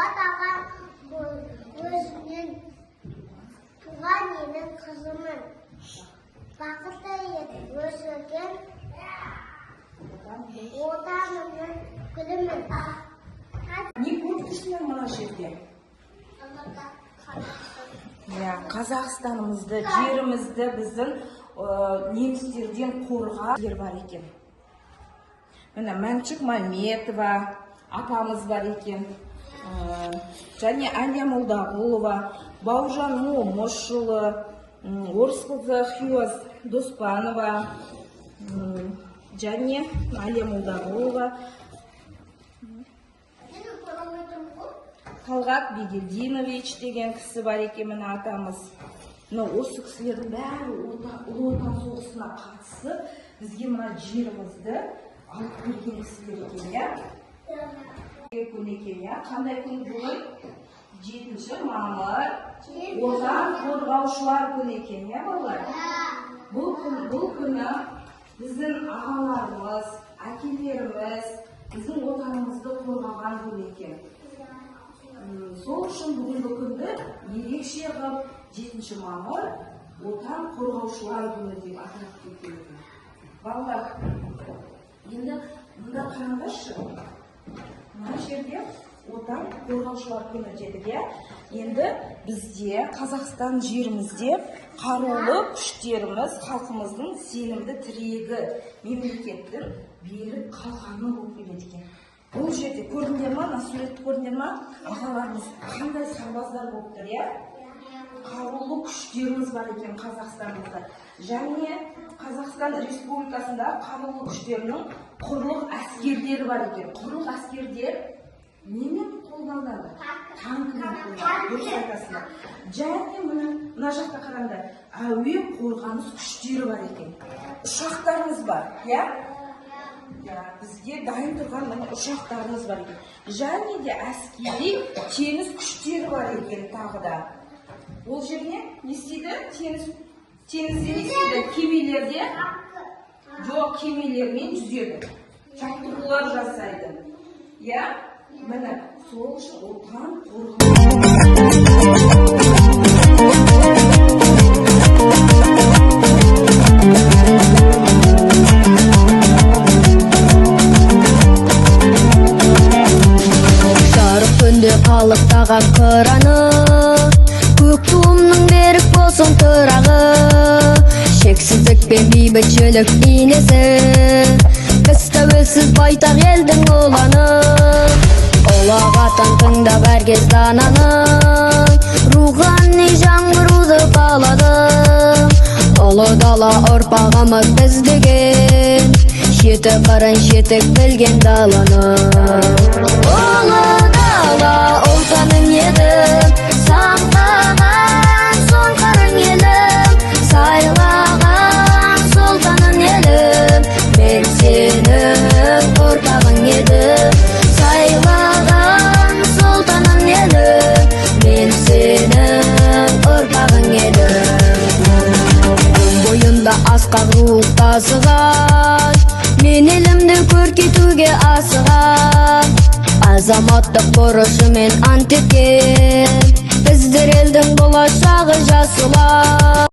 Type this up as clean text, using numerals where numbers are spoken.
Болат ағам өзінен туған елін қызымын. Бақытты етіп өсірген отанымның гүлімін. Не көрдіңіздер мына жерде? Қазақстанымызды, жерімізді біздің немістерден қорғап бар екен. Міне Мәншүк Мәметова апамыз бар екен. Және Әлия Молдағұлова, Бауыржан Момышұлы, орыс қызы Хиуаз Доспанова, және Әлия Молдағұлова, Талғат Бегелдинович деген кісі бар екен, міне атамыз. Осы кісілердің бәрі Ұлы Отан соғысына қатысып, бізге мына жерімізді алып берген кісілер екен, Қандай күн бүгін? 7 мамыр Отан қорғаушылар күні екен, балалар? Бұл күні біздің ағаларымыз, әкелеріміз біздің отанымызды қорғаған күн екен. Сол үшін бүгінгі күнді ерекше қылып 7 мамыр Отан қорғаушылар күні деп атап кеткен. Балалар, енді мұнда қараңдаршы. Мына жерде Отан қорғаушылар күні дедік. Енді бізде Қазақстан жерімізде қарулы күштеріміз халқымыздың сенімді тірегі, мемлекеттің берік қалқаны болып келеді екен. Бұл жерде көрдіңдер ма, суретті көрдіңдер ма? Ағаларымыз қандай сарбаздар болып тұр, қарулы күштеріміз бар екен Қазақстанымызда. Және Қазақстан Республикасында қарулы күштерінің құрлық әскерлері бар екен. Құрлық әскердер немен қолданады? Танкімен қолданады, дұрыс айтасыздар. Және мына жақта қараңдар, әуе қорғаныс күштері бар екен. Ұшақтарымыз бар, бізге дайын тұрған ұшақтарымыз бар екен. Және де әскери теңіз күштері бар екен тағы да. Ол жеріне не істейді? Теңізде не істейді? Кемелерде? Жоқ, кемелермен жүзеді. Жаттығулар жасайды. Міне, сол үшін отан қалықтаған қыраны, көк туымның берік болсын тұрағы, шексіздік пен бейбітшілік бейнесі, біз тәуелсіз байтақ елдің ұланы. Ұлағатын тыңдап әркез дананың, рухани жаңғыруды қалады. Ұлы дала ұрпағымыз біз деген, жеті қырын жетік білген даланы. Ұлы дала ұлтаның едім, сақтаған соң қырын елім, сайлаған сұлтаның елім, мен сенің ұрпағың едім, сайлаған сұлтаның елім, мен сенің ұрпағың едім. Бойында асқақ рух тасыған, мен елімді көркейтуге асыған, азаматтық борышымен ант еткен, біздер елдің болашағы жасылар.